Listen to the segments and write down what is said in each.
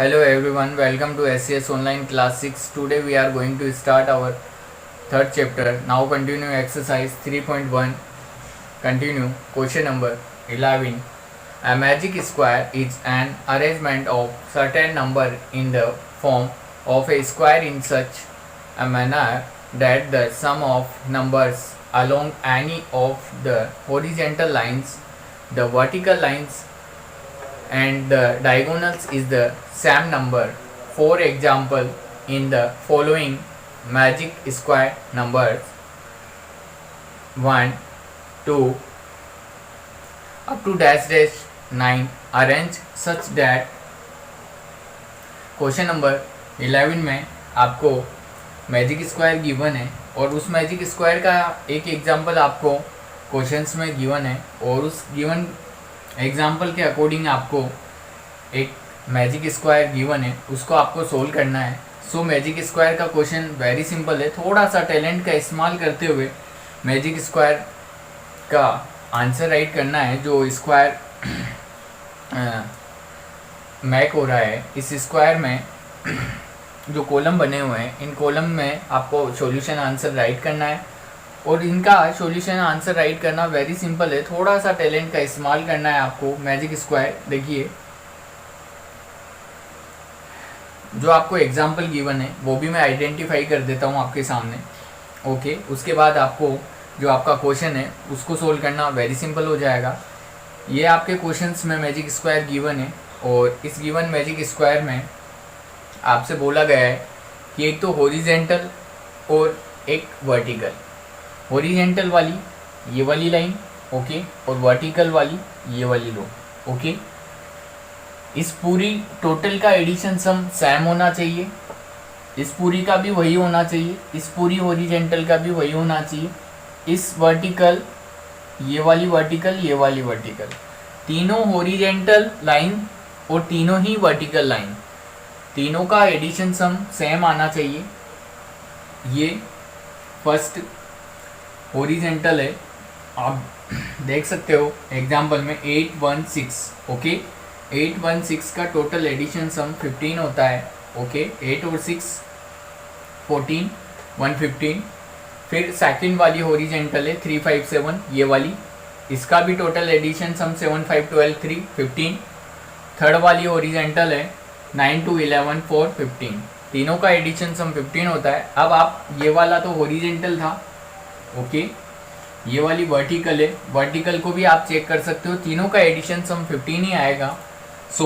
Hello everyone, welcome to SCS Online Class 6. Today we are going to start our third chapter. Now continue exercise 3.1. Continue question number 11. A magic square is an arrangement of certain number in the form of a square in such a manner that the sum of numbers along any of the horizontal lines, the vertical lines and the diagonals is the same number. For example, in the following magic square numbers 1, 2 up to dash dash 9 arrange such that question number 11 में आपको magic square given है और उस magic square का एक example आपको questions में given है और उस गिवन एग्जाम्पल के अकॉर्डिंग आपको एक मैजिक स्क्वायर गिवन है उसको आपको सोल्व करना है। सो मैजिक स्क्वायर का क्वेश्चन वेरी सिंपल है, थोड़ा सा टैलेंट का इस्तेमाल करते हुए मैजिक स्क्वायर का आंसर राइट करना है। जो स्क्वायर मैक हो रहा है इस स्क्वायर में जो कॉलम बने हुए हैं इन कॉलम में आपको सॉल्यूशन आंसर राइट करना है और इनका सॉल्यूशन आंसर राइट करना वेरी सिंपल है, थोड़ा सा टैलेंट का इस्तेमाल करना है आपको। मैजिक स्क्वायर देखिए जो आपको एग्जांपल गिवन है वो भी मैं आइडेंटिफाई कर देता हूँ आपके सामने। ओके, उसके बाद आपको जो आपका क्वेश्चन है उसको सोल्व करना वेरी सिंपल हो जाएगा। ये आपके क्वेश्चंस में मैजिक स्क्वायर गिवन है और इस गिवन मैजिक स्क्वायर में आपसे बोला गया है कि एक तो हॉरिजेंटल और एक वर्टिकल। हॉरिजेंटल वाली ये वाली लाइन ओके और वर्टिकल वाली ये वाली लो ओके। इस पूरी टोटल का एडिशन सम सेम होना चाहिए, इस पूरी का भी वही होना चाहिए, इस पूरी हॉरिजेंटल का भी वही होना चाहिए। इस वर्टिकल ये वाली वर्टिकल तीनों हॉरिजेंटल लाइन और तीनों ही वर्टिकल लाइन तीनों का एडिशन सम सेम आना चाहिए। ये फर्स्ट हॉरिजेंटल है, आप देख सकते हो एग्जाम्पल में 816 ओके। 816 का टोटल एडिशन सम 15 होता है ओके। 8 और 6 14 115। फिर सेकंड वाली हॉरिजेंटल है 357 ये वाली, इसका भी टोटल एडिशन सम 7 5 12 3 15। थर्ड वाली हॉरिजेंटल है 9 2 11 4 15, तीनों का एडिशन सम 15 होता है। अब आप ये वाला तो हॉरिजेंटल था ओके, ये वाली वर्टिकल है, वर्टिकल को भी आप चेक कर सकते हो, तीनों का एडिशन सम 15 ही आएगा। सो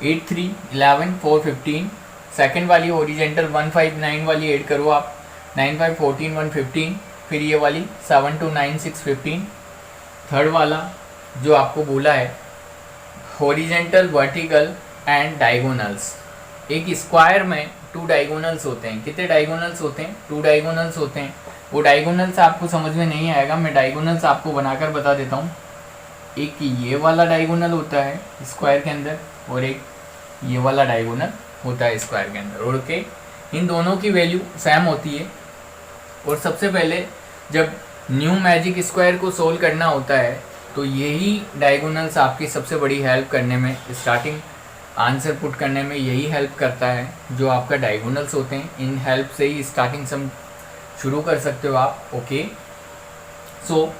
8 3 11 4 15। सेकेंड वाली हॉरिजेंटल 1 5 9 वाली ऐड करो आप, 9 5 14 1 15। फिर ये वाली 7 2 9 6 15। थर्ड वाला जो आपको बोला है हॉरिजेंटल वर्टिकल एंड डायगोनल्स। एक स्क्वायर में 2 डायगोनल्स होते हैं। कितने डायगोनल्स होते हैं? 2 डायगोनल्स होते हैं। वो डायगोनल्स आपको समझ में नहीं आएगा, मैं डायगोनल्स आपको बनाकर बता देता हूँ। एक ये वाला डायगोनल होता है स्क्वायर के अंदर और एक ये वाला डायगोनल होता है स्क्वायर के अंदर ओके। इन दोनों की वैल्यू सेम होती है और सबसे पहले जब न्यू मैजिक स्क्वायर को सोल्व करना होता है तो यही डायगोनल्स आपकी सबसे बड़ी हेल्प करने में, स्टार्टिंग आंसर पुट करने में यही हेल्प करता है जो आपका डायगोनल्स होते हैं। इन हेल्प से ही स्टार्टिंग सम शुरू कर सकते हो आप ओके। सो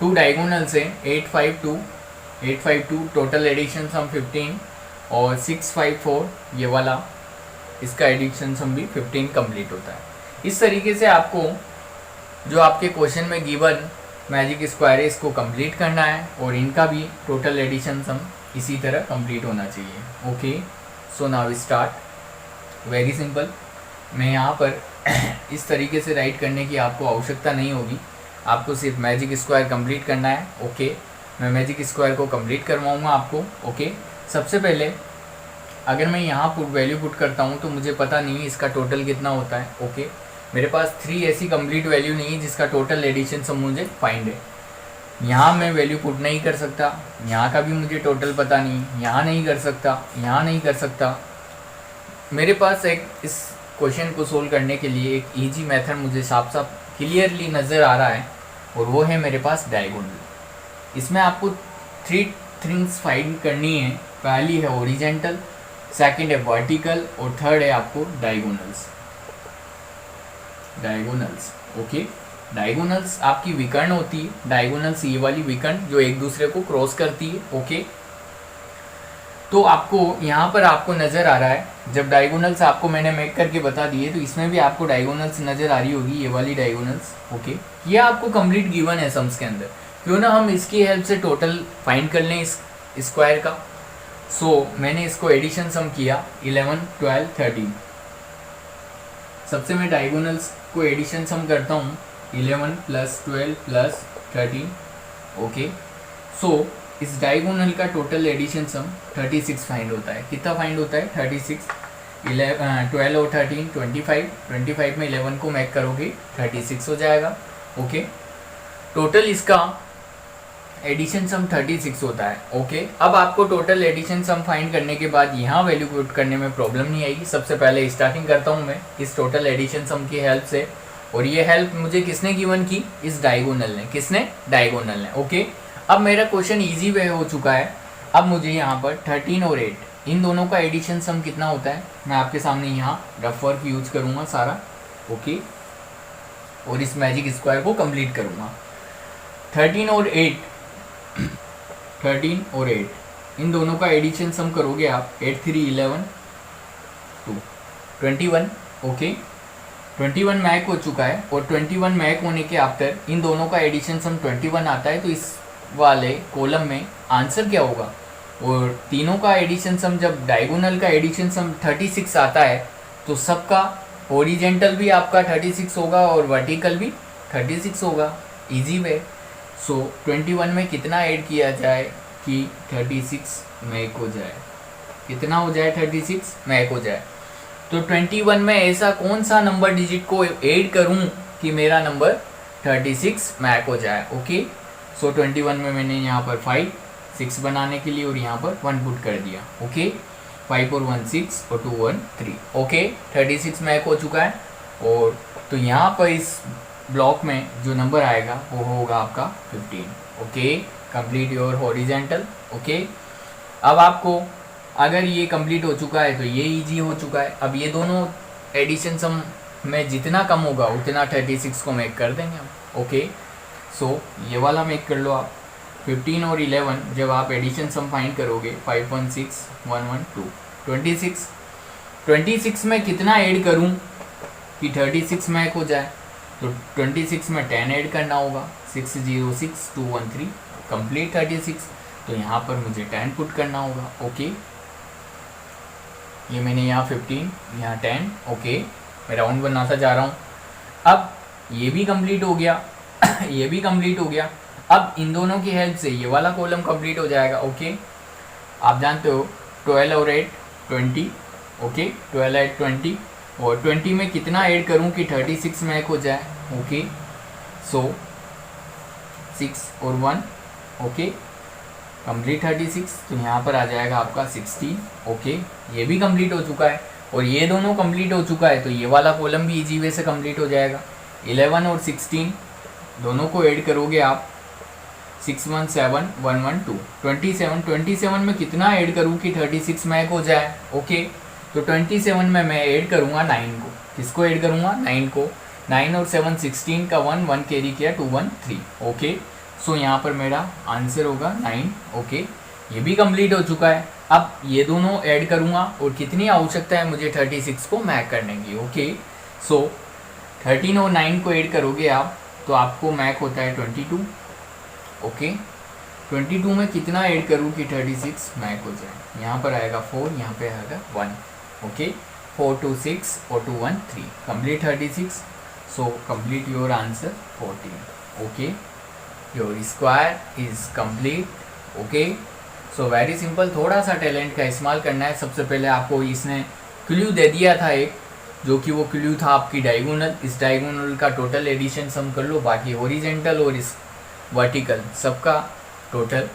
2 डायगोनल्स है 852 टोटल एडिशन सम 15 और 654 ये वाला, इसका एडिशन सम भी 15 कंप्लीट होता है। इस तरीके से आपको जो आपके क्वेश्चन में गिवन मैजिक स्क्वायर है इसको कंप्लीट करना है और इनका भी टोटल एडिशन सम इसी तरह कंप्लीट होना चाहिए okay. So now start. Very simple, मैं यहाँ पर इस तरीके से राइट करने की आपको आवश्यकता नहीं होगी, आपको सिर्फ मैजिक स्क्वायर कंप्लीट करना है ओके। मैं मैजिक स्क्वायर को कंप्लीट करवाऊँगा आपको ओके। सबसे पहले अगर मैं यहाँ वैल्यू पुट करता हूँ तो मुझे पता नहीं है इसका टोटल कितना होता है ओके। मेरे पास 3 ऐसी कंप्लीट वैल्यू नहीं है जिसका टोटल एडिशन सब मुझे फाइंड है। यहाँ मैं वैल्यू पुट नहीं कर सकता, यहाँ का भी मुझे टोटल पता नहीं, यहाँ नहीं कर सकता, यहाँ नहीं कर सकता। मेरे पास एक इस क्वेश्चन को सोल्व करने के लिए एक इजी मेथड मुझे साफ साफ क्लियरली नज़र आ रहा है और वो है मेरे पास डायगोनल। इसमें आपको 3 थिंग्स फाइंड करनी है। पहली है ओरिजेंटल, सेकंड है वर्टिकल और थर्ड है आपको डायगोनल्स। डायगोनल्स ओके, डायगोनल्स आपकी विकर्ण होती है, डायगोनल्स ये वाली विकर्ण जो एक दूसरे को क्रॉस करती है। ओके, तो आपको यहाँ पर आपको नज़र आ रहा है, जब डायगोनल्स आपको मैंने मेक करके बता दिए तो इसमें भी आपको डायगोनल्स नज़र आ रही होगी, ये वाली डायगोनल्स। ओके, ये आपको कंप्लीट गिवन है सम्स के अंदर। क्यों ना हम इसकी हेल्प से टोटल फाइंड कर लें इस स्क्वायर का। सो मैंने इसको एडिशन सम किया 11, 12, 13। सबसे मैं डायगोनल्स को एडिशन सम करता हूँ 11 + 12 + 13। ओके, सो इस डायगोनल का टोटल एडिशन सम 36 फाइंड होता है। कितना फाइंड होता है? 36। 12 और 13 25, 25 में 11 को मैक करोगे 36 हो जाएगा। ओके, टोटल इसका एडिशन सम 36 होता है। ओके, अब आपको टोटल एडिशन सम फाइंड करने के बाद यहाँ वैल्यू पुट करने में प्रॉब्लम नहीं आएगी। सबसे पहले स्टार्टिंग करता हूँ मैं इस टोटल एडिशन सम की हेल्प से, और ये हेल्प मुझे किसने गिवन की? इस डायगोनल ने। किसने? डायगोनल ने। ओके, अब मेरा क्वेश्चन इजी वे हो चुका है। अब मुझे यहाँ पर 13 और 8 इन दोनों का एडिशन सम कितना होता है मैं आपके सामने यहाँ रफ वर्क यूज करूँगा सारा। ओके, और इस मैजिक स्क्वायर को कंप्लीट करूँगा। 13 और 8 इन दोनों का एडिशन सम करोगे आप 8 3 11 2 21। ओके, 21 मैक हो चुका है, और 21 मैक होने के आफ्टर इन दोनों का एडिशन सम 21 आता है। तो इस वाले कॉलम में आंसर क्या होगा? और तीनों का एडिशन सम, जब डायगोनल का एडिशन सम 36 आता है तो सबका ओरिजेंटल भी आपका 36 होगा और वर्टिकल भी 36 होगा। Easy way. सो 21 में कितना ऐड किया जाए कि 36 मैक हो जाए? कितना हो जाए? 36 मैक हो जाए। तो 21 में ऐसा कौन सा नंबर डिजिट को ऐड करूं कि मेरा नंबर 36 मैक हो जाए? ओके, सो 21 में मैंने यहाँ पर 5 6 बनाने के लिए और यहाँ पर 1 पुट कर दिया। ओके, 5 और 1 6 और 2 1 3। ओके, 36 मैक हो चुका है। और तो यहाँ पर इस ब्लॉक में जो नंबर आएगा वो होगा आपका 15। Okay, complete your horizontal. Okay, अब आपको अगर ये कंप्लीट हो चुका है तो ये इजी हो चुका है। अब ये दोनों एडिशन सम में जितना कम होगा उतना 36 को मेक कर देंगे हम। ओके, सो ये वाला मेक कर लो आप। 15 और 11 जब आप एडिशन सम फाइंड करोगे 5 1 6 1 1 2 26। 26 में कितना ऐड करूं कि 36 मैक हो जाए? तो 26 में 10 ऐड करना होगा। 6 0 6 2 1 3 कंप्लीट 36। तो यहाँ पर मुझे 10 पुट करना होगा। ओके, ये मैंने यहाँ 15 यहाँ 10। ओके, मैं राउंड बनाता जा रहा हूँ। अब ये भी कंप्लीट हो गया ये भी कंप्लीट हो गया। अब इन दोनों की हेल्प से ये वाला कॉलम कंप्लीट हो जाएगा। ओके, आप जानते हो 12 और 8 20। ओके, 12 8 20, और 20 में कितना ऐड करूं कि 36 मैक हो जाए? ओके, सो 6 और 1। Okay, complete 36। तो यहाँ पर आ जाएगा आपका 16। ओके, ये भी कंप्लीट हो चुका है, और ये दोनों कंप्लीट हो चुका है तो ये वाला कॉलम भी इजी वे से कंप्लीट हो जाएगा। 11 और 16 दोनों को ऐड करोगे आप 6 1 7 1 1 2 27। 27 में कितना ऐड करूँ कि 36 मैक हो जाए? ओके, तो 27 में मैं ऐड करूँगा 9 को। किसको ऐड करूँगा? 9 को। 9 और 7 16 का 1 1 कैरी किया 2 1 3। ओके, सो यहाँ पर मेरा आंसर होगा 9। ओके, ये भी कंप्लीट हो चुका है। अब ये दोनों ऐड करूँगा और कितनी आवश्यकता है मुझे 36 को मैक करने की? ओके, सो 13 और 9 को ऐड करोगे आप तो आपको मैक होता है 22। ओके, 22 में कितना ऐड करूँ कि 36 मैक हो जाए? यहाँ पर आएगा 4, यहाँ पे आएगा 1। ओके, 4 2 6 और 2 1 3 complete 36। So complete your answer 14। Okay, your square is complete. Okay, so very simple. थोड़ा सा टैलेंट का इस्तेमाल करना है। सबसे पहले आपको इसने क्लू दे दिया था एक, जो कि वो क्लू था आपकी डायगोनल। इस डायगोनल का टोटल एडिशन सम कर लो, बाकी ओरिजेंटल और इस वर्टिकल सबका टोटल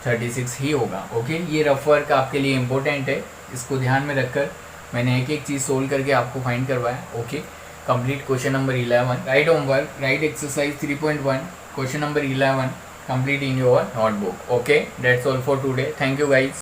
36 ही होगा। ओके, ये रफ वर्क आपके लिए इम्पोर्टेंट है, इसको ध्यान में रखकर मैंने एक एक चीज़ सोल्व करके आपको फाइंड करवाया। Okay, complete question number 11, right homework, right exercise 3.1, question number 11 complete in your notebook. Okay, that's all for today. Thank you guys.